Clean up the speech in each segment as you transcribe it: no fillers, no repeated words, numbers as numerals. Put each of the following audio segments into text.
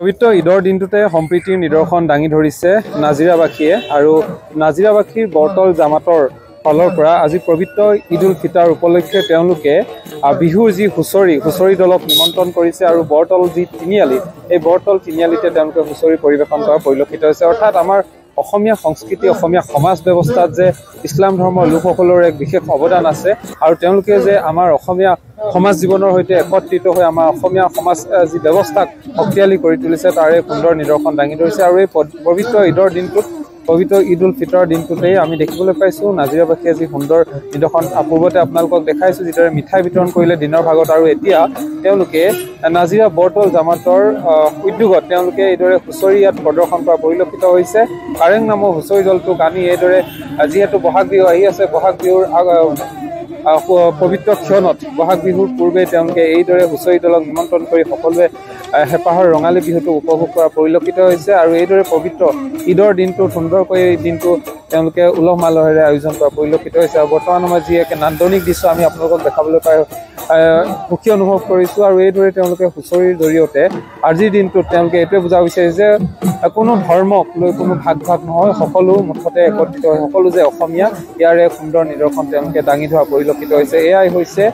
পবিত্ৰ ঈদৰ দিনটোতে সম্প্ৰীতিৰ নিদৰ্শন দাঙি ধৰিছে নাজিৰাবাসীয়ে আৰু নাজিৰাবাসীৰ বৰতল জামাতৰ ফালৰ পৰা আজি পবিত্ৰ ঈদ উল ফিতৰ উপলক্ষে তেওঁলোকে বিহুৰ যি হুঁচৰি দলক নিমন্ত্ৰণ কৰিছে আৰু বৰতল যি তিনিআলি এই বৰতল তিনিআলিতে তেওঁলোকে হুঁচৰি পৰিৱেশন কৰা পৰিলক্ষিত হৈছে। অৰ্থাৎ আমাৰ অসমীয়া সংস্কৃতি অসমীয়া সমাজ ব্যৱস্থাত যে ইছলাম ধৰ্মৰ লোকসকলৰ এক বিশেষ অৱদান আছে আৰু তেওঁলোকে যে আমাৰ অসমীয়া সমাজ জীৱনৰ সৈতে একত্ৰিত হৈ আমাৰ অসমীয়া সমাজ যি ব্যৱস্থাক শক্তিশালী কৰি তুলিছে তাৰে সুন্দৰ নিদৰ্শন দাঙি ধৰিছে। আৰু এই পবিত্ৰ ঈদৰ দিনটোত পবিত্ৰ ঈদ উল ফিতৰৰ দিনটোতেই আমি দেখিবলৈ পাইছোঁ নাজিৰাবাসীয়ে যি সুন্দৰ নিদৰ্শন পূৰ্বতে আপোনালোকক দেখাইছোঁ যিদৰে মিঠাই বিতৰণ কৰিলে দিনৰ ভাগত আৰু এতিয়া তেওঁলোকে নাজিৰা বৰতল জামাতৰ উদ্যোগত তেওঁলোকে এইদৰে হুঁচৰি ইয়াত প্ৰদৰ্শন কৰা পৰিলক্ষিত হৈছে। কাৰেং নামৰ হুঁচৰি দলটোক আনি এইদৰে যিহেতু বহাগ বিহু আহি আছে বহাগ বিহুৰ পবিত্ৰ ক্ষণত বহাগ বিহুৰ পূৰ্বে তেওঁলোকে এইদৰে হুঁচৰি দলক নিমন্ত্ৰণ কৰি সকলোৱে হেঁপাহৰ ৰঙালী বিহুটো উপভোগ কৰা পৰিলক্ষিত হৈছে আৰু এইদৰে পবিত্ৰ ঈদৰ দিনটো সুন্দৰকৈ এই দিনটো তেওঁলোকে উলহ মালহেৰে আয়োজন কৰা পৰিলক্ষিত হৈছে। আৰু বৰ্তমান সময়ত যি এক নান্দনিক দৃশ্য আমি আপোনালোকক দেখাবলৈ পাই সুখী অনুভৱ কৰিছোঁ। আৰু এইদৰে তেওঁলোকে হুঁচৰিৰ জৰিয়তে আজিৰ দিনটোত তেওঁলোকে এইটোৱে বুজাব বিচাৰিছে যে কোনো ধৰ্মক লৈ কোনো ভাগ নহয়, সকলো মুঠতে একত্ৰিত হৈ সকলো যে অসমীয়া ইয়াৰ এক সুন্দৰ নিদৰ্শন তেওঁলোকে দাঙি ধৰা পৰিলক্ষিত হৈছে। এয়াই হৈছে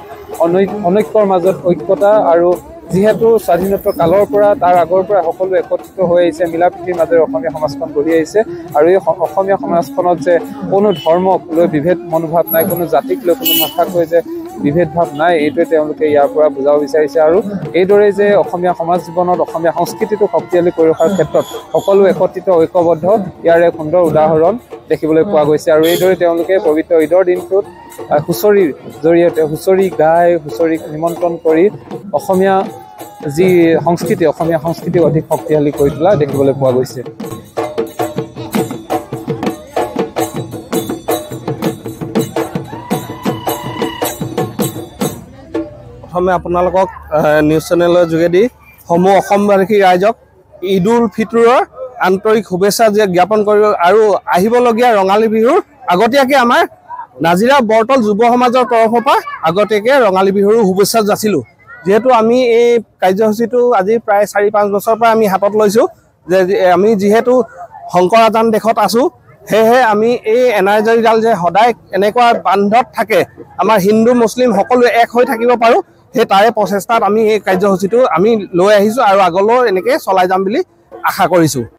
অনৈক্যৰ মাজত ঐক্যতা আৰু যিহেতু স্বাধীনতাৰ কালৰ পৰা তাৰ আগৰ পৰা সকলো একত্ৰিত হৈ আহিছে মিলা প্ৰীতিৰ মাজেৰে অসমীয়া সমাজখন গঢ়ি আহিছে আৰু এই অসমীয়া সমাজখনত যে কোনো ধৰ্মক লৈ বিভেদ মনোভাৱ নাই, কোনো জাতিক লৈ কোনো ভাষাক লৈ যে বিভেদ ভাৱ নাই, এইটোৱে তেওঁলোকে ইয়াৰ পৰা বুজাব বিচাৰিছে। আৰু এইদৰে যে অসমীয়া সমাজ জীৱনত অসমীয়া সংস্কৃতিটো শক্তিশালী কৰি ৰখাৰ ক্ষেত্ৰত সকলো একত্ৰিত ঐক্যবদ্ধ ইয়াৰ এক সুন্দৰ উদাহৰণ দেখিবলৈ পোৱা গৈছে। আৰু এইদৰে তেওঁলোকে পবিত্ৰ ঈদৰ দিনটোত হুঁচৰিৰ জৰিয়তে হুঁচৰি গাই হুঁচৰিক নিমন্ত্ৰণ কৰি অসমীয়া যি সংস্কৃতি অসমীয়া সংস্কৃতিক অধিক শক্তিশালী কৰি তোলা দেখিবলৈ পোৱা গৈছে। প্ৰথমে আপোনালোকক নিউজ চেনেলৰ যোগেদি সমূহ অসমবাসী ৰাইজক ঈদ উল ফিতৰৰ আন্তৰিক শুভেচ্ছা জ্ঞাপন কৰিব আৰু আহিবলগীয়া ৰঙালী বিহুৰ আগতীয়াকৈ আমাৰ নাজিৰা বৰতল যুৱ সমাজৰ তৰফৰ পৰা আগতীয়াকৈ ৰঙালী বিহুৰ শুভেচ্ছা যাচিলোঁ। যিহেতু আমি এই কাৰ্যসূচীটো আজি প্ৰায় 4-5 বছৰৰ পৰা আমি হাতত লৈছোঁ যে আমি যিহেতু শংকৰ আজান দেশত আছোঁ সেয়েহে আমি এই এনাৰ্জিডাল যে সদায় এনেকুৱা বান্ধত থাকে আমাৰ হিন্দু মুছলিম সকলোৱে এক হৈ থাকিব পাৰোঁ সেই তাৰে প্ৰচেষ্টাত আমি এই কাৰ্যসূচীটো আমি লৈ আহিছোঁ আৰু আগলৈও এনেকৈ চলাই যাম বুলি আশা কৰিছোঁ।